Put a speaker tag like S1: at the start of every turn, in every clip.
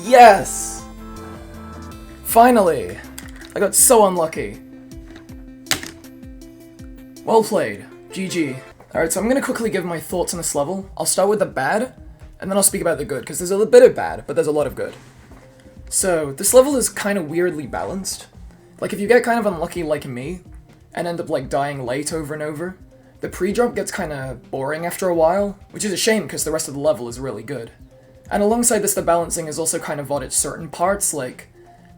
S1: Yes! Finally! I got so unlucky. Well played. GG. Alright, so I'm gonna quickly give my thoughts on this level. I'll start with the bad, and then I'll speak about the good, because there's a bit of bad, but there's a lot of good. So, this level is kind of weirdly balanced. Like, if you get kind of unlucky like me, and end up, like, dying late over and over, the pre-drop gets kind of boring after a while, which is a shame because the rest of the level is really good. And alongside this, the balancing is also kind of odd at certain parts, like,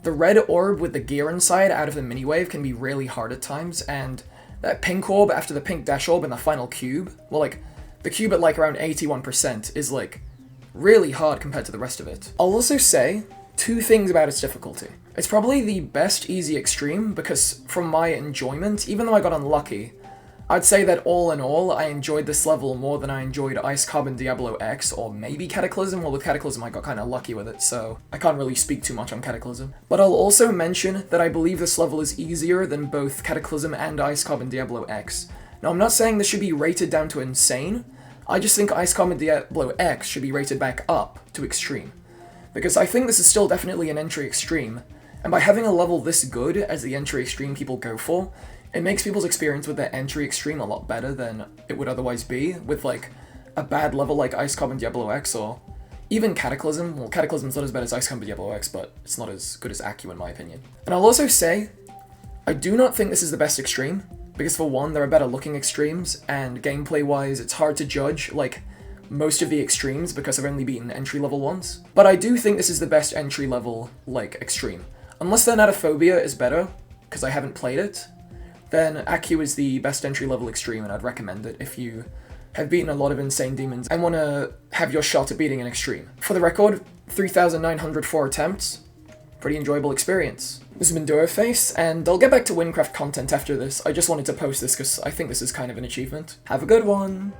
S1: the red orb with the gear inside out of the mini-wave can be really hard at times, and that pink orb after the pink dash orb and the final cube, well, like, the cube at, like, around 81% is, like, really hard compared to the rest of it. I'll also say two things about its difficulty. It's probably the best easy extreme, because from my enjoyment, even though I got unlucky, I'd say that all in all, I enjoyed this level more than I enjoyed Ice Carbon Diablo X, or maybe Cataclysm. Well, with Cataclysm I got kinda lucky with it, so I can't really speak too much on Cataclysm. But I'll also mention that I believe this level is easier than both Cataclysm and Ice Carbon Diablo X. Now, I'm not saying this should be rated down to insane, I just think Ice Carbon Diablo X should be rated back up to extreme. Because I think this is still definitely an entry extreme, and by having a level this good as the entry extreme people go for, it makes people's experience with their entry extreme a lot better than it would otherwise be, with, like, a bad level like Ice Carbon Diablo X, or even Cataclysm. Well, Cataclysm's not as bad as Ice Carbon Diablo X, but it's not as good as Accu in my opinion. And I'll also say, I do not think this is the best extreme, because for one, there are better looking extremes, and gameplay-wise, it's hard to judge, like, most of the extremes because I've only beaten entry-level ones. But I do think this is the best entry-level, like, extreme. Unless Thanatophobia is better, because I haven't played it, then Accu is the best entry-level extreme, and I'd recommend it if you have beaten a lot of insane demons and want to have your shot at beating an extreme. For the record, 3,904 attempts. Pretty enjoyable experience. This has been Neigefeu, and I'll get back to Windcraft content after this. I just wanted to post this because I think this is kind of an achievement. Have a good one!